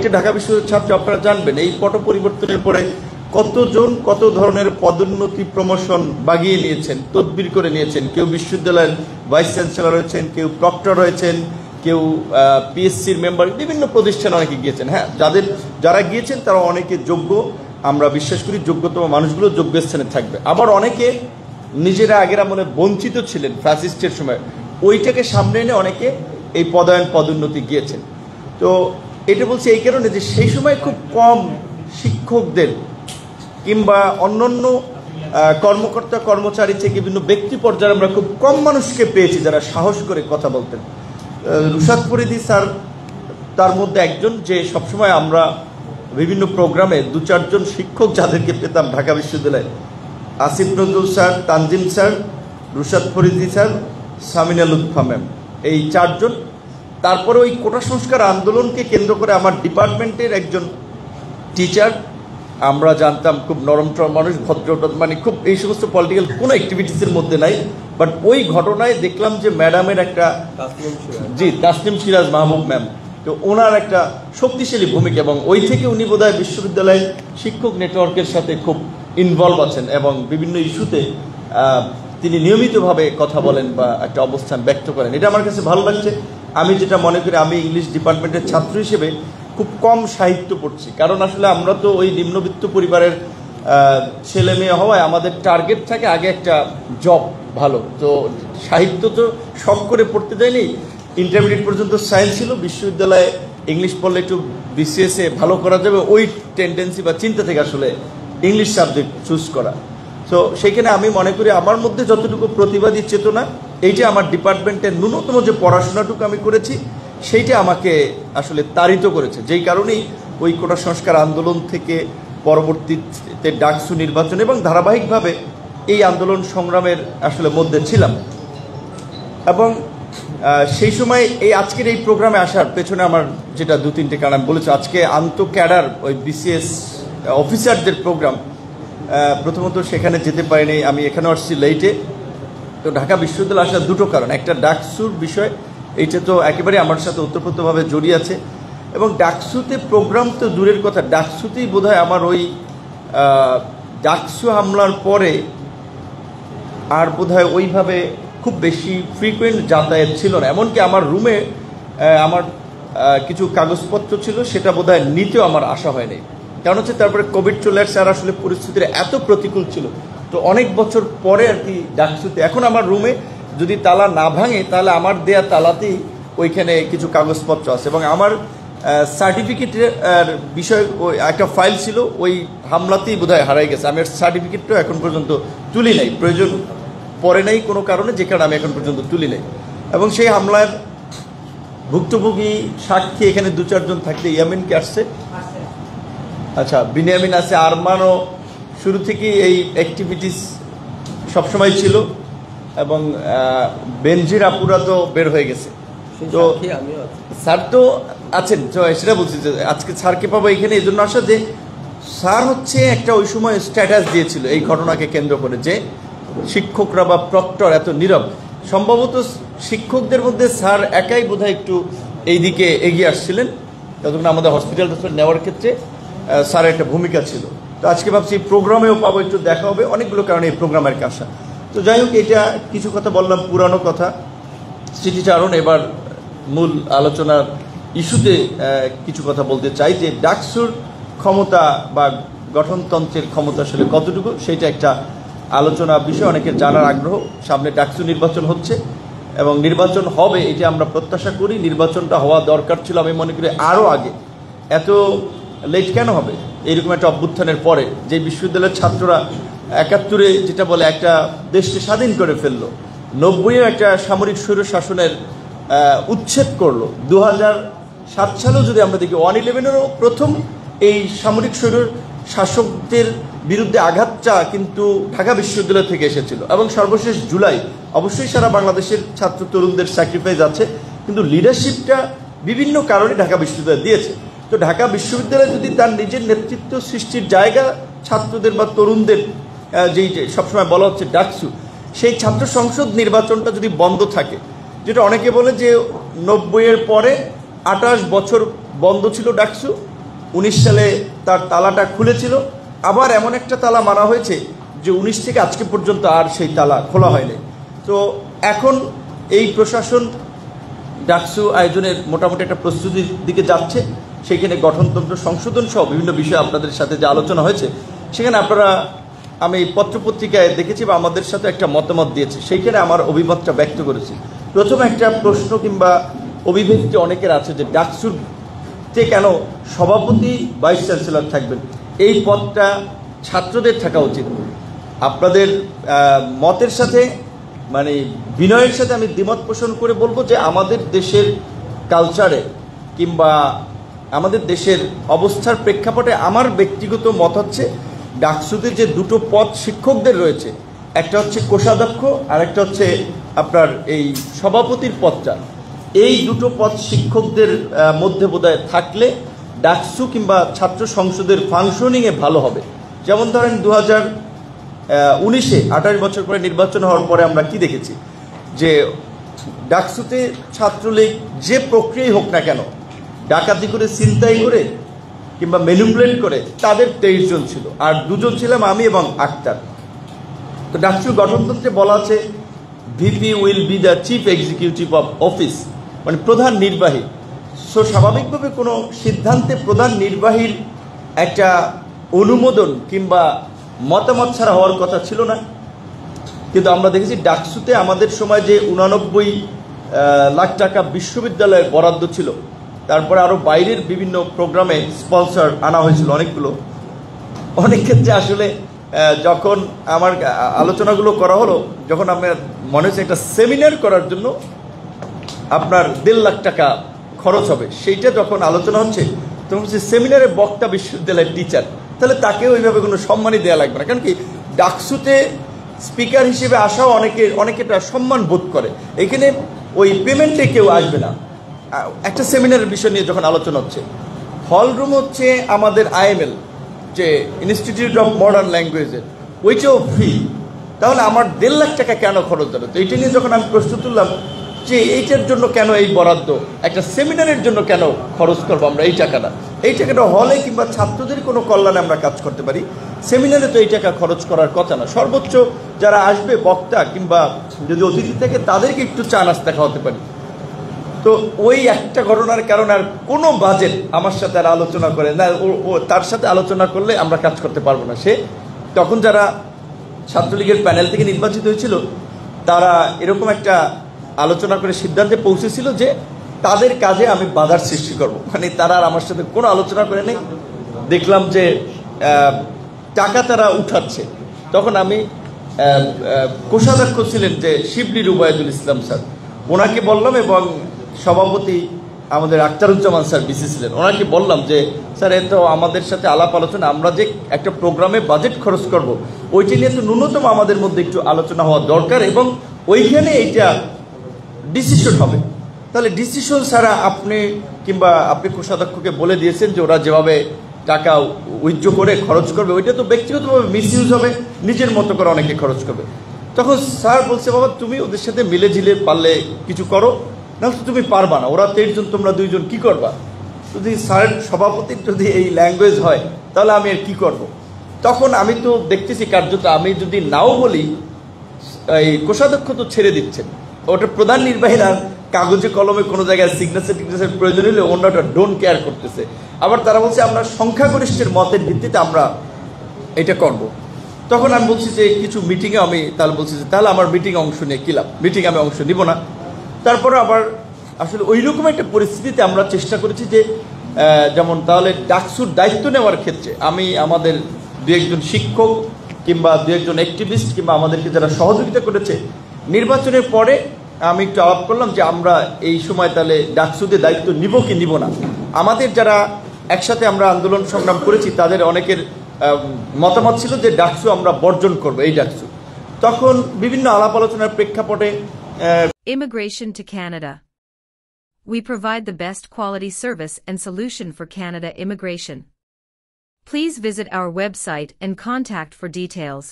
ওইটা ঢাকা বিশ্ববিদ্যালয়ের ছাত্র আপনারা জানবেন এই পট পরিবর্তনের পরে কতজন কত ধরনের পদোন্নতি প্রমোশন বাগিয়ে নিয়েছেন, তদবির করে নিয়েছেন। কেউ বিশ্ববিদ্যালয়ের ভাইস চ্যান্সেলর হয়েছেন, কেউ প্রক্টর হয়েছেন, কেউ পিএসসির মেম্বার, বিভিন্ন প্রতিষ্ঠানে অনেকে গিয়েছেন। হ্যাঁ, যারা গিয়েছেন তারা অনেকে যোগ্য, আমরা বিশ্বাস করি যোগ্যতম মানুষগুলো যোগ্য স্থানে থাকবে। আবার অনেকে নিজেরা আগের আমলে বঞ্চিত ছিলেন ফ্যাসিস্টের সময়, ওইটাকে সামনে এনে অনেকে এই পদোন্নতি গিয়েছেন। তো এটা বলছি এই কারণে যে সেই সময় খুব কম শিক্ষকদের কিংবা অন্যান্য কর্মকর্তা কর্মচারী থেকে বিভিন্ন ব্যক্তি পর্যায়ে আমরা খুব কম মানুষকে পেয়েছি যারা সাহস করে কথা বলতেন। রুশাদ ফরিদী স্যার তার মধ্যে একজন, যে সবসময় আমরা বিভিন্ন প্রোগ্রামে 2-4 জন শিক্ষক যাদেরকে পেতাম ঢাকা বিশ্ববিদ্যালয়ে, Asif Nazrul sir, Tanzim sir, Rushad Faridi sir, Samina Lutfa ma'am, এই 4 জন। তারপরে ওই কোটা সংস্কার আন্দোলনকে কেন্দ্র করে আমার ডিপার্টমেন্টের একজন টিচার, আমরা জানতাম খুব নরম মানুষ, ভদ্র, মানে খুব এই সমস্ত পলিটিক্যাল কোনো অ্যাক্টিভিটিসের মধ্যে নাই। বাট ওই ঘটনায় দেখলাম যে ম্যাডামের একটা, তাসনিম সিরাজ মাহবুব ম্যাম, তো ওনার একটা শক্তিশালী ভূমিকা, এবং ওই থেকে উনি বোধহয় বিশ্ববিদ্যালয়ের শিক্ষক নেটওয়ার্কের সাথে খুব ইনভলভ আছেন এবং বিভিন্ন ইস্যুতে তিনি নিয়মিতভাবে কথা বলেন বা একটা অবস্থান ব্যক্ত করেন। এটা আমার কাছে ভালো লাগছে। আমি যেটা মনে করি, আমি ইংলিশ ডিপার্টমেন্টের ছাত্র হিসেবে খুব কম সাহিত্য পড়ছি, কারণ আসলে আমরা তো ওই নিম্নবিত্ত পরিবারের ছেলে মেয়ে হওয়ায় আমাদের টার্গেট থাকে আগে একটা জব ভালো। তো সাহিত্য তো শখ করে পড়তে যায়নি, ইন্টারমিডিয়েট পর্যন্ত সায়েন্স ছিল, বিশ্ববিদ্যালয়ে ইংলিশ পড়লে একটু বিসিএসে ভালো করা যাবে, ওই টেন্ডেন্সি বা চিন্তা থেকে আসলে ইংলিশ সাবজেক্ট চুজ করা। তো সেইখানে আমি মনে করি আমার মধ্যে যতটুকু প্রতিবাদী চেতনা, এইটা আমার ডিপার্টমেন্টের ন্যূনতম যে পড়াশোনাটুকু আমি করেছি সেইটা আমাকে আসলে তাড়িত করেছে, যেই কারণেই ওই কোটা সংস্কার আন্দোলন থেকে পরবর্তীতে ডাকসু নির্বাচন এবং ধারাবাহিকভাবে এই আন্দোলন সংগ্রামের আসলে মধ্যে ছিলাম। এবং সেই সময় এই আজকের এই প্রোগ্রামে আসার পেছনে আমার যেটা 2-3টে কারণ আমি বলেছি। আজকে ক্যাডার ওই বিসিএস অফিসারদের প্রোগ্রাম, প্রথমত সেখানে যেতে পারিনি, আমি এখানে আসছি লেটে। তো ঢাকা বিশ্ববিদ্যালয়ে আসার 2টো কারণ, একটা ডাকসুর বিষয়, এইটা তো একেবারে আমার সাথে ওতপ্রোতভাবে জড়িয়ে আছে, এবং ডাকসুতে প্রোগ্রাম তো দূরের কথা, ডাকসুতেই বোধহয় আমার ওই ডাকসু হামলার পরে আর বোধহয় ওইভাবে খুব বেশি ফ্রিকুয়েন্ট যাতায়াত ছিল না। এমনকি আমার রুমে আমার কিছু কাগজপত্র ছিল, সেটা বোধহয় নিতেও আমার আশা হয়নি। কারণ হচ্ছে তারপরে কোভিড চলে আসছে, আর আসলে পরিস্থিতির এত প্রতিকূল ছিল। তো অনেক বছর পরে আর কি ডাকসুতে, এখন আমার রুমে যদি তালা না ভাঙে তাহলে আমার দেয়া তালাতেই ওইখানে কিছু কাগজপত্র আছে, এবং আমার সার্টিফিকেটের বিষয় ওই একটা ফাইল ছিল, ওই হামলাতেই বোধহয় হারাই গেছে। আমি সার্টিফিকেটটাও এখন পর্যন্ত তুলি নাই, প্রয়োজন পরে নাই কোনো কারণে, যে কারণে আমি এখন পর্যন্ত তুলি নাই। এবং সেই হামলার ভুক্তভোগী সাক্ষী এখানে 2-4 জন থাকতে, ইয়ামিনকে আসছে, আচ্ছা বিনিয়ামিন আছে, আরমানও শুরু থেকেই এই অ্যাক্টিভিটিস সবসময় ছিল, এবং বেনজির আপুরা তো বের হয়ে গেছে। তো স্যার তো আছেন, সেটা বলছি যে আজকে স্যারকে পাবো এখানে এই জন্য আসা, যে স্যার হচ্ছে একটা ওই সময় স্ট্যাটাস দিয়েছিল এই ঘটনাকে কেন্দ্র করে, যে শিক্ষকরা বা প্রক্টর এত নীরব। সম্ভবত শিক্ষকদের মধ্যে স্যার একাই বোধহয় একটু এই দিকে এগিয়ে আসছিলেন, যতক্ষণ আমাদের হসপিটাল নেওয়ার ক্ষেত্রে স্যারের একটা ভূমিকা ছিল। তো আজকে ভাবছি প্রোগ্রামেও পাবো, একটু দেখা হবে, অনেকগুলো কারণে এই প্রোগ্রামের আসা। তো যাই হোক, এটা কিছু কথা বললাম, পুরানো কথা, স্মৃতিচারণ। এবার মূল আলোচনার ইস্যুতে কিছু কথা বলতে চাই, যে ডাকসুর ক্ষমতা বা গঠনতন্ত্রের ক্ষমতা আসলে কতটুকু, সেটা একটা আলোচনা বিষয়, অনেকের জানার আগ্রহ। সামনে ডাকসু নির্বাচন হচ্ছে এবং নির্বাচন হবে, এটা আমরা প্রত্যাশা করি। নির্বাচনটা হওয়া দরকার ছিল আমি মনে করি আরও আগে, এত লেট কেন হবে এইরকম একটা অভ্যুত্থানের পরে, যে বিশ্ববিদ্যালয়ের ছাত্ররা 71-এ যেটা বলে একটা দেশকে স্বাধীন করে ফেললো, 90-এ একটা সামরিক স্বৈর শাসনের উচ্ছেদ করলো, 2007 সালেও যদি আমরা দেখি 111-এরও প্রথম এই সামরিক স্বৈর শাসকদের বিরুদ্ধে আঘাতটা কিন্তু ঢাকা বিশ্ববিদ্যালয় থেকে এসেছিল। এবং সর্বশেষ জুলাই, অবশ্যই সারা বাংলাদেশের ছাত্র তরুণদের স্যাক্রিফাইস আছে, কিন্তু লিডারশিপটা বিভিন্ন কারণে ঢাকা বিশ্ববিদ্যালয় দিয়েছে। তো ঢাকা বিশ্ববিদ্যালয় যদি তার নিজের নেতৃত্ব সৃষ্টির জায়গা ছাত্রদের বা তরুণদের, যেই সবসময় বলা হচ্ছে ডাকসু, সেই ছাত্র সংসদ নির্বাচনটা যদি বন্ধ থাকে, যেটা অনেকে বলে যে 90-এর পরে 28 বছর বন্ধ ছিল ডাকসু, 19 সালে তার তালাটা খুলেছিল, আবার এমন একটা তালা মারা হয়েছে যে 19 থেকে আজকে পর্যন্ত আর সেই তালা খোলা হয়নি। তো এখন এই প্রশাসন ডাকসু আয়োজনের মোটামুটি একটা প্রস্তুতির দিকে যাচ্ছে। সেখানে গঠনতন্ত্র সংশোধন সহ বিভিন্ন বিষয় আপনাদের সাথে যে আলোচনা হয়েছে, সেখানে আপনারা, আমি পত্রপত্রিকায় দেখেছি বা আমাদের সাথে একটা মতামত দিয়েছে, সেইখানে আমার অভিমতটা ব্যক্ত করেছি। প্রথমে একটা প্রশ্ন কিংবা অভিব্যক্তি অনেকের আছে যে ডাকসুতে কেন সভাপতি ভাইস চ্যান্সেলর থাকবেন, এই পদটা ছাত্রদের থাকা উচিত। আপনাদের মতের সাথে মানে বিনয়ের সাথে আমি দ্বিমত পোষণ করে বলবো যে আমাদের দেশের কালচারে কিংবা আমাদের দেশের অবস্থার প্রেক্ষাপটে আমার ব্যক্তিগত মত হচ্ছে ডাকসুতে যে দুটো পদ শিক্ষকদের রয়েছে, একটা হচ্ছে কোষাধ্যক্ষ আর একটা হচ্ছে আপনার এই সভাপতির পদটা, এই দুটো পদ শিক্ষকদের মধ্যে বোধহয় থাকলে ডাকসু কিংবা ছাত্র সংসদের ফাংশনিংয়ে ভালো হবে। যেমন ধরেন 2019-এ 28 বছর পরে নির্বাচন হওয়ার পরে আমরা কি দেখেছি যে ডাকসুতে ছাত্রলীগ যে প্রক্রিয়াই হোক না কেন, ডাকাতি করে, ছিনতাই করে কিংবা ম্যানিপুলেট করে, তাদের 23 জন ছিল, আর 2 জন ছিলাম আমি এবং আক্তার। তো ডাকসুর গঠনতন্ত্রে বলা আছে VP will be the chief executive of office, মানে প্রধান নির্বাহী। সো স্বাভাবিকভাবে কোনো সিদ্ধান্তে প্রধান নির্বাহীর একটা অনুমোদন কিংবা মতামত ছাড়া হওয়ার কথা ছিল না। কিন্তু আমরা দেখেছি ডাকসুতে আমাদের সময় যে 89 লাখ টাকা বিশ্ববিদ্যালয়ের বরাদ্দ ছিল, তারপরে আরও বাইরের বিভিন্ন প্রোগ্রামে স্পন্সর আনা হয়েছিল অনেকগুলো। অনেক ক্ষেত্রে আসলে যখন আমার আলোচনাগুলো করা হলো, যখন আমার মনে হচ্ছে একটা সেমিনার করার জন্য আপনার 1.5 লাখ টাকা খরচ হবে, সেইটা যখন আলোচনা হচ্ছে তখন হচ্ছে সেমিনারে বক্তা বিশ্ববিদ্যালয়ের টিচার, তাহলে তাকে ওইভাবে কোনো সম্মানই দেওয়া লাগবে না। কারণ কি, ডাকসুতে স্পিকার হিসেবে আসাও অনেকেটা সম্মান বোধ করে, এখানে ওই পেমেন্টে কেউ আসবে না। একটা সেমিনারের বিষয় নিয়ে যখন আলোচনা হচ্ছে, হল রুম হচ্ছে আমাদের IML যে ইনস্টিটিউট অফ মডার্ন ল্যাঙ্গুয়েজের, ওইটাও ফ্রি, তাহলে আমার 1.5 লাখ টাকা কেন খরচ হবে? তো এইটা নিয়ে যখন আমি প্রশ্ন তুললাম যে এইটার জন্য কেন এই বরাদ্দ, একটা সেমিনারের জন্য কেন খরচ করবো আমরা এই টাকাটা হলে কিংবা ছাত্রদের কোনো কল্যাণে আমরা কাজ করতে পারি, সেমিনারে তো এই টাকা খরচ করার কথা না। সর্বোচ্চ যারা আসবে বক্তা কিংবা যদি অতিথি থাকে তাদেরকে একটু চা নাস্তা খাওয়াতে পারি। তো ওই একটা ঘটনার কারণে আর কোনো বাজেট আমার সাথে আর আলোচনা করে না, ও তার সাথে আলোচনা করলে আমরা কাজ করতে পারবো না। সে তখন যারা ছাত্রলীগের প্যানেল থেকে নির্বাচিত হয়েছিল, তারা এরকম একটা আলোচনা করে সিদ্ধান্তে পৌঁছেছিল যে তাদের কাজে আমি বাধার সৃষ্টি করব, মানে তারা আর আমার সাথে কোনো আলোচনা করে নেই। দেখলাম যে টাকা তারা উঠাচ্ছে, তখন আমি কোষাধ্যক্ষ ছিলেন যে শিবলি রুবায়দুল ইসলাম স্যার, ওনাকে বললাম, এবং সভাপতি আমাদের আখতারুজ্জামান স্যার বিসি ছিলেন, ওনাকে বললাম যে স্যার এত আমাদের সাথে আলাপ আলোচনা, আমরা যে একটা প্রোগ্রামে বাজেট খরচ করব ওইটা নিয়ে তো ন্যূনতম আমাদের মধ্যে একটু আলোচনা হওয়া দরকার, এবং ওইখানে এইটা ডিসিশন হবে। তাহলে ডিসিশন ছাড়া আপনি কিংবা আপনি কোষাধ্যক্ষকে বলে দিয়েছেন যে ওরা যেভাবে টাকা উইথড্র করে খরচ করবে, ওইটা তো ব্যক্তিগতভাবে মিসইউজ হবে, নিজের মতো করে অনেকে খরচ করবে। তখন স্যার বলছে, বাবা তুমি ওদের সাথে মিলে ঝিলে পারলে কিছু করো, না তুমি পারবা না, ওরা 23 জন তোমরা 2 জন কি করবা? যদি স্যারের সভাপতির যদি এই ল্যাঙ্গুয়েজ হয় তাহলে আমি আর কি করব? তখন আমি তো দেখতেছি কার্যত আমি যদি নাও বলি, এই কোষাধ্যক্ষ তো ছেড়ে দিচ্ছেন, ওটা প্রধান নির্বাহীরা কাগজে কলমে কোনো জায়গায় সিগনেচার প্রয়োজন হলে অন্যটা ডোন্ট কেয়ার করতেছে। আবার তারা বলছে আমরা সংখ্যাগরিষ্ঠের মতের ভিত্তিতে আমরা এটা করব। তখন আমি বলছি যে কিছু মিটিংয়ে আমি তাহলে বলছি যে তাহলে আমার মিটিংয়ে অংশ নিয়ে কী লাভ, মিটিংয়ে আমি অংশ নিব না। তারপরে আবার আসলে ওই রকম একটা পরিস্থিতিতে আমরা চেষ্টা করেছি যে যেমন তাহলে ডাকসুর দায়িত্ব নেওয়ার ক্ষেত্রে আমি আমাদের 2-1 জন শিক্ষক কিংবা 2-1 জন অ্যাক্টিভিস্ট কিংবা আমাদেরকে যারা সহযোগিতা করেছে, নির্বাচনের পরে আমি একটু আলাপ করলাম যে আমরা এই সময় তাহলে ডাকসুতে দায়িত্ব নিব কি নিব না। আমাদের যারা একসাথে আমরা আন্দোলন সংগ্রাম করেছি তাদের অনেকের মতামত ছিল যে ডাকসু আমরা বর্জন করব, এই ডাকসু। তখন বিভিন্ন আলাপ আলোচনার প্রেক্ষাপটে Immigration to Canada. We provide the best quality service and solution for Canada immigration. Please visit our website and contact for details.